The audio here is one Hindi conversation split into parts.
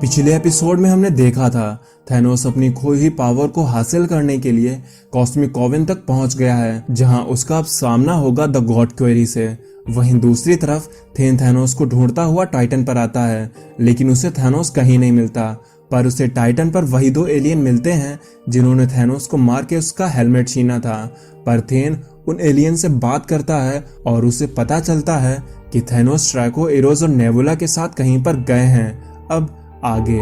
पिछले एपिसोड में हमने देखा था थैनोस अपनी खोई हुई पावर को हासिल करने के लिए कॉस्मिक कोवन तक पहुंच गया है, जहां उसका अब सामना होगा द गॉड क्वेरी से। वहीं दूसरी तरफ थेन थैनोस को ढूंढता हुआ टाइटन पर आता है, लेकिन उसे थैनोस कहीं नहीं मिलता। पर उसे टाइटन पर वही दो एलियन मिलते हैं जिन्होंने थैनोस को मार के उसका हेलमेट छीना था। पर थेन उन एलियन से बात करता है और उसे पता चलता है कि थैनोस ट्रैको, इरोज और नेबुला के साथ कहीं पर गए हैं। अब आगे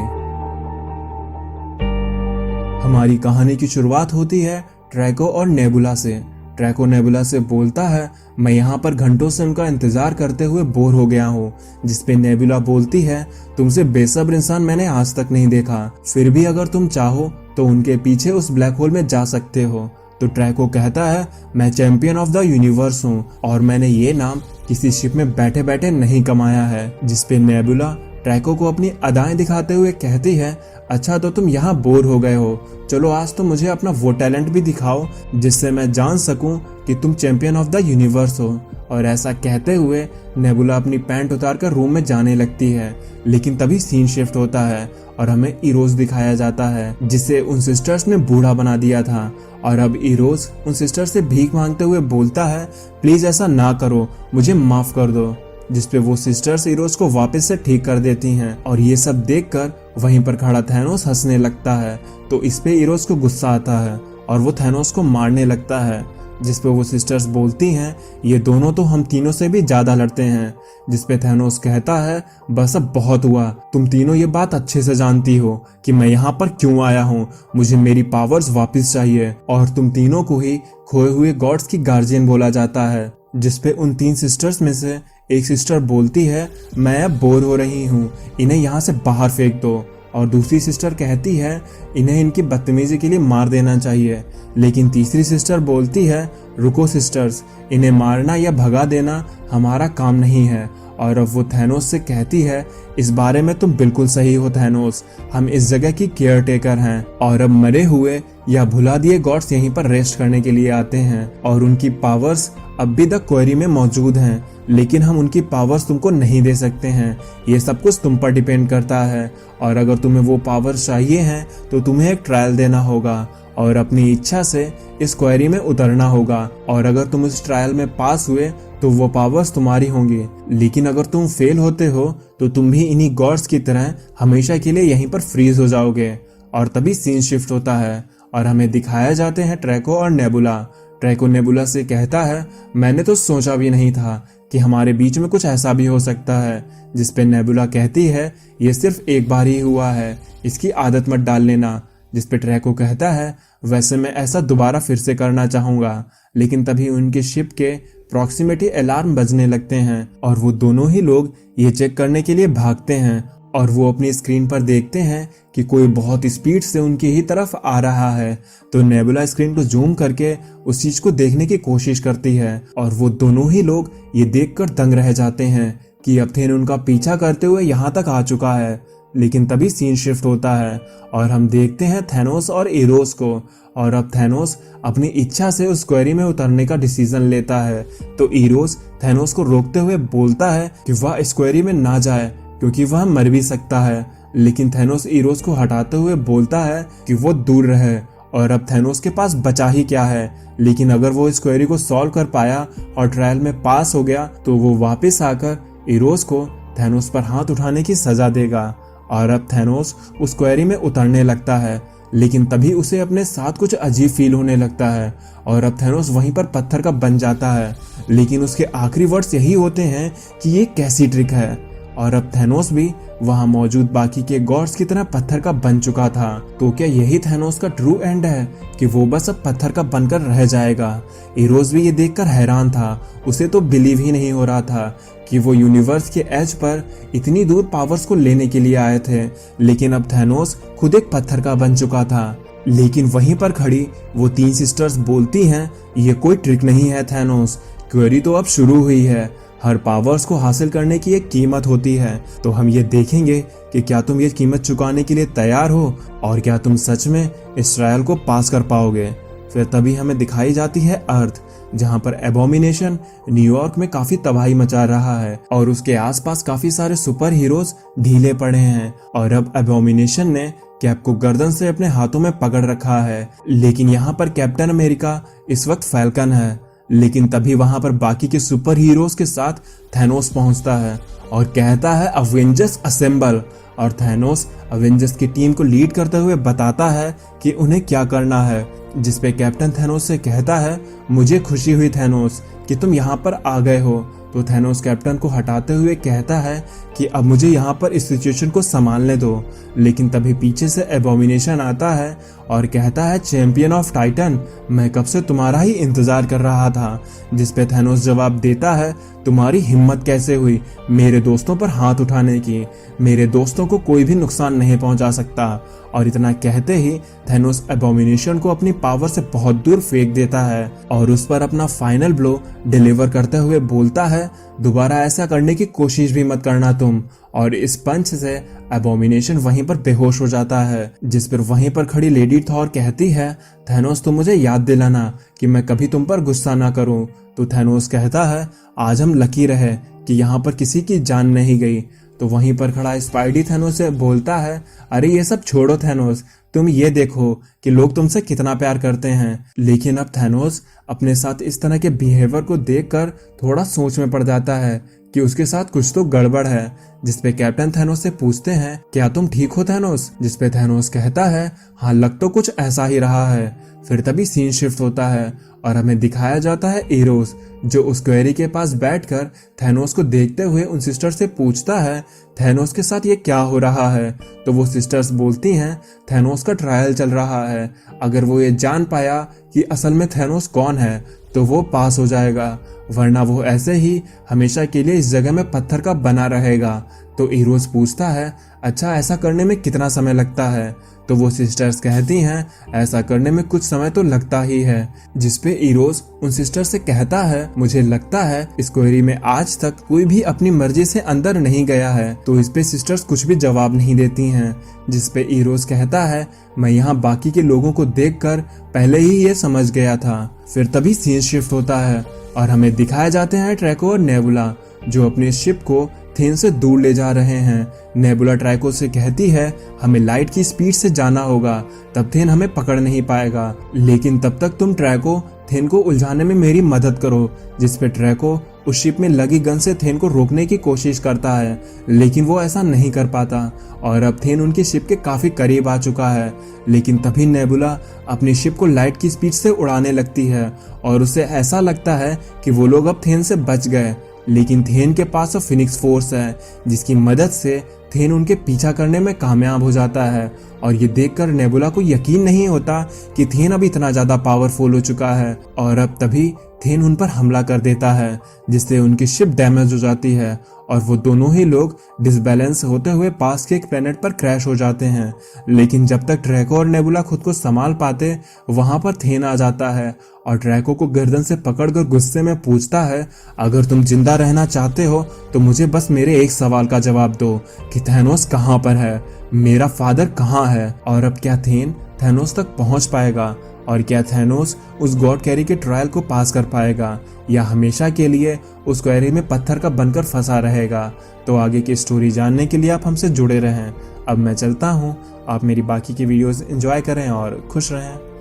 हमारी कहानी की शुरुआत होती है ट्रैको और नेबुला से। ट्रैको नेबुला से बोलता है, मैं यहाँ पर घंटों से उनका इंतजार करते हुए बोर हो गया हूँ। जिसपे नेबुला बोलती है, तुमसे बेसब्र इंसान मैंने आज तक नहीं देखा, फिर भी अगर तुम चाहो तो उनके पीछे उस ब्लैक होल में जा सकते हो। तो ट्रैको कहता है, मैं चैंपियन ऑफ द यूनिवर्स हूँ और मैंने ये नाम किसी शिप में बैठे बैठे नहीं कमाया है। जिसपे नेबुला ट्रैको को अपनी अदाएं दिखाते हुए कहती है, अच्छा तो तुम यहाँ बोर हो गए हो, चलो आज तो मुझे अपना वो टैलेंट भी दिखाओ जिससे मैं जान सकूं कि तुम चैंपियन ऑफ द यूनिवर्स हो। और ऐसा कहते हुए नेबुला अपनी पैंट उतारकर रूम में जाने लगती है, लेकिन तभी सीन शिफ्ट होता है और हमें इरोज दिखाया जाता है जिसे उन सिस्टर्स ने बूढ़ा बना दिया था। और अब इरोज उन सिस्टर्स से भीख मांगते हुए बोलता है, प्लीज ऐसा ना करो, मुझे माफ कर दो। जिसपे वो सिस्टर्स इरोज को वापस से ठीक कर देती हैं। और ये सब देखकर वहीं पर खड़ा थैनोस हंसने लगता है। तो इस पे इरोज को गुस्सा आता है और वो थैनोस को मारने लगता है। जिसपे वो सिस्टर्स बोलती हैं, ये दोनों तो हम तीनों से भी ज्यादा लड़ते हैं। जिसपे थैनोस कहता है, बस अब बहुत हुआ, तुम तीनों ये बात अच्छे से जानती हो कि मैं यहाँ पर क्यों आया हूँ। मुझे मेरी पावर्स वापस चाहिए और तुम तीनों को ही खोए हुए गॉड्स की गार्जियन बोला जाता है। जिसपे उन तीन सिस्टर्स में से एक सिस्टर बोलती है, मैं अब बोर हो रही हूँ, इन्हें यहाँ से बाहर फेंक दो। और दूसरी सिस्टर कहती है, इन्हें इनकी बदतमीजी के लिए मार देना चाहिए। लेकिन तीसरी सिस्टर बोलती है, रुको सिस्टर्स, इन्हें मारना या भगा देना हमारा काम नहीं है। और अब वो थैनोस से कहती है, इस बारे में तुम बिल्कुल सही हो थैनोस, हम इस जगह की केयर टेकर हैं और अब मरे हुए या भुला दिए गॉड्स यहीं पर रेस्ट करने के लिए आते हैं और उनकी पावर्स अब भी द क्वेरी में मौजूद हैं, लेकिन हम उनकी पावर्स तुमको नहीं दे सकते हैं। ये सब कुछ तुम पर डिपेंड करता है और अगर तुम्हें वो पावर्स चाहिए हैं तो तुम्हें एक ट्रायल देना होगा और अपनी इच्छा से इस क्वेरी में उतरना होगा। और अगर तुम इस ट्रायल में पास हुए तो वो पावर्स तुम्हारी होंगी, लेकिन अगर तुम फेल होते हो तो तुम भी इन्हीं गॉड्स की तरह हमेशा के लिए यहीं पर फ्रीज हो जाओगे। और तभी सीन शिफ्ट होता है और हमें दिखाया जाते हैं ट्रैको और नेबुला। ट्रैको नेबुला से कहता है, मैंने तो सोचा भी नहीं था कि हमारे बीच में कुछ ऐसा भी हो सकता है। जिसपे नेबुला कहती है, ये सिर्फ एक बार ही हुआ है, इसकी आदत मत डाल लेना। जिसपे ट्रैको कहता है, वैसे मैं ऐसा दोबारा फिर से करना चाहूंगा। लेकिन तभी उनके शिप के प्रॉक्सिमिटी अलार्म बजने लगते हैं और वो दोनों ही लोग ये चेक करने के लिए भागते हैं और वो अपनी स्क्रीन पर देखते हैं कि कोई बहुत स्पीड से उनकी ही तरफ आ रहा है। तो नेबुला स्क्रीन को जूम करके उस चीज को देखने की कोशिश करती है और वो दोनों ही लोग ये देखकर दंग रह जाते हैं कि अब थेन उनका पीछा करते हुए यहाँ तक आ चुका है। लेकिन तभी सीन शिफ्ट होता है और हम देखते हैं थैनोस और इरोज को। और अब थैनोस अपनी इच्छा से उस क्वेरी में उतरने का डिसीजन लेता है। तो इरोज थैनोस को रोकते हुए बोलता है कि वह इस क्वेरी में ना जाए क्योंकि वह मर भी सकता है। लेकिन थैनोस इरोज को हटाते हुए बोलता है कि वो दूर रहे और अब थैनोस के पास बचा ही क्या है। लेकिन अगर वो इस क्वेरी को सॉल्व कर पाया और ट्रायल में पास हो गया तो वो वापस आकर इरोज को थैनोस पर हाथ उठाने की सजा देगा। और अब थैनोस उस क्वेरी में उतरने लगता है, लेकिन तभी उसे अपने साथ कुछ अजीब फील होने लगता है और अब थैनोस वहीं पर पत्थर का बन जाता है। लेकिन उसके आखिरी वर्ड्स यही होते हैं कि ये कैसी ट्रिक है। और अब थैनोस भी वहां मौजूद बाकी के गॉड्स की तरह पत्थर का बन चुका था। तो क्या यही थैनोस का ट्रू एंड है कि वो बस अब पत्थर का बनकर रह जाएगा? इरोज भी ये देखकर हैरान था, उसे तो बिलीव ही नहीं हो रहा था कि वो यूनिवर्स के एज पर इतनी दूर पावर्स को लेने के लिए आए थे। लेकिन अब थैनोस खुद एक पत्थर का बन चुका था। लेकिन वहीं पर खड़ी वो तीन सिस्टर्स बोलती हैं, ये कोई ट्रिक नहीं है थैनोस, क्वेरी तो अब शुरू हुई है, हर पावर्स को हासिल करने की एक कीमत होती है। तो हम ये देखेंगे कि क्या तुम ये कीमत चुकाने के लिए तैयार हो और क्या तुम सच में इस ट्रायल को पास कर पाओगे। फिर तभी हमें दिखाई जाती है अर्थ, जहां पर एबोमिनेशन न्यूयॉर्क में काफी तबाही मचा रहा है और उसके आसपास काफी सारे सुपर हीरोज ढीले पड़े हैं। और अब एबोमिनेशन ने कैप को गर्दन से अपने हाथों में पकड़ रखा है, लेकिन यहाँ पर कैप्टन अमेरिका इस वक्त फैल्कन है। लेकिन तभी वहां पर बाकी के सुपर हीरोज के साथ थैनोस पहुंचता है और कहता है अवेंजर्स असेंबल। और थैनोस अवेंजर्स की टीम को लीड करते हुए बताता है कि उन्हें क्या करना है, जिसपे कैप्टन थैनोस से कहता है मुझे खुशी हुई थैनोस कि तुम यहाँ पर आ गए हो। तो थैनोस कैप्टन को हटाते हुए कहता है कि अब मुझे यहाँ पर इस सिचुएशन को संभालने दो। लेकिन तभी पीछे से एबोमिनेशन आता है और कहता है चैंपियन ऑफ टाइटन, मैं कब से तुम्हारा ही इंतजार कर रहा था। जिसपे थैनोस जवाब देता है तुम्हारी हिम्मत कैसे हुई मेरे दोस्तों पर हाथ उठाने की, मेरे दोस्तों को कोई भी नुकसान नहीं पहुंचा सकता। और इतना कहते ही थैनोस एबोमिनेशन को अपनी पावर से बहुत दूर फेंक देता है और उस पर अपना फाइनल ब्लो डिलीवर करते हुए बोलता है दोबारा ऐसा करने की कोशिश भी मत करना तुम। और इस पंच से एबोमिनेशन वहीं पर बेहोश हो जाता है, जिस पर वहीं पर खड़ी लेडी थॉर कहती है थैनोस तुम मुझे याद दिलाना कि मैं कभी तुम पर गुस्सा ना करूं। तो थैनोस कहता है आज हम लकी रहे कि यहाँ पर किसी की जान नहीं गई। तो वहीं पर खड़ा स्पाइडी थैनोस से बोलता है अरे ये सब छोड़ो थैनोस, तुम ये देखो कि लोग तुमसे कितना प्यार करते हैं। लेकिन अब थैनोस अपने साथ इस तरह के बिहेवियर को देखकर थोड़ा सोच में पड़ जाता है कि उसके साथ कुछ तो गड़बड़ है। जिसपे कैप्टन थैनोस से पूछते हैं क्या तुम ठीक हो थैनोस, जिसपे थैनोस कहता है हाँ लग तो कुछ ऐसा ही रहा है। फिर तभी सीन शिफ्ट होता है और हमें दिखाया जाता है इरोस, जो उस क्वेरी के पास बैठकर थैनोस को देखते हुए उन सिस्टर से पूछता है थैनोस के साथ ये क्या हो रहा है। तो वो सिस्टर्स बोलती हैं थैनोस का ट्रायल चल रहा है, अगर वो ये जान पाया कि असल में थैनोस कौन है तो वो पास हो जाएगा, वरना वो ऐसे ही हमेशा के लिए इस जगह में पत्थर का बना रहेगा। तो इरोस पूछता है अच्छा ऐसा करने में कितना समय लगता है। तो वो सिस्टर्स कहती हैं ऐसा करने में कुछ समय तो लगता ही है। जिसपे इरोस उन सिस्टर्स से कहता है मुझे लगता है इस क्वेरी में आज तक कोई भी अपनी मर्जी से अंदर नहीं गया है। तो इस पे सिस्टर्स कुछ भी जवाब नहीं देती हैं। जिसपे इरोस कहता है मैं यहाँ बाकी के लोगों को देखकर पहले ही ये समझ गया था। फिर तभी सीन शिफ्ट होता है और हमें दिखाए जाते हैं ट्रैको और नेबुला, जो अपने शिप को थेन से दूर ले जा रहे हैं। नेबुला ट्रैको से कहती है हमें लाइट की स्पीड से जाना होगा, तब थेन हमें पकड़ नहीं पाएगा, लेकिन तब तक तुम ट्रैको थेन को उलझाने में मेरी मदद करो। जिसपे ट्रैको उस शिप में लगी गन से थेन को रोकने की कोशिश करता है, लेकिन वो ऐसा नहीं कर पाता और अब थेन उनकी शिप के काफी करीब आ चुका है। लेकिन तभी नेबुला अपनी शिप को लाइट की स्पीड से उड़ाने लगती है और उसे ऐसा लगता है कि वो लोग अब थेन से बच गए। लेकिन थेन के पास फिनिक्स फोर्स है, जिसकी मदद से थेन उनके पीछा करने में कामयाब हो जाता है। और ये देखकर नेबुला को यकीन नहीं होता कि थेन अब इतना ज्यादा पावरफुल हो चुका है। और अब तभी थेन उन पर हमला कर देता है, जिससे उनकी शिप डैमेज हो जाती है और वो दोनों ही लोग डिसबैलेंस होते हुए पास के एक प्लेनेट पर क्रैश हो जाते हैं। लेकिन जब तक ट्रैको और नेबुला खुद को संभाल पाते, वहां पर थेन आ जाता है और ट्रैको को गर्दन से पकड़कर गुस्से में पूछता है अगर तुम जिंदा रहना चाहते हो तो मुझे बस मेरे एक सवाल का जवाब दो कि थैनोस कहाँ पर है, मेरा फादर कहाँ है। और अब क्या थेन थैनोस तक पहुंच पाएगा और क्या थैनोस उस गॉड कैरी के ट्रायल को पास कर पाएगा या हमेशा के लिए उस क्वेरी में पत्थर का बनकर फंसा रहेगा। तो आगे की स्टोरी जानने के लिए आप हमसे जुड़े रहें। अब मैं चलता हूँ, आप मेरी बाकी की वीडियोस एंजॉय करें और खुश रहें।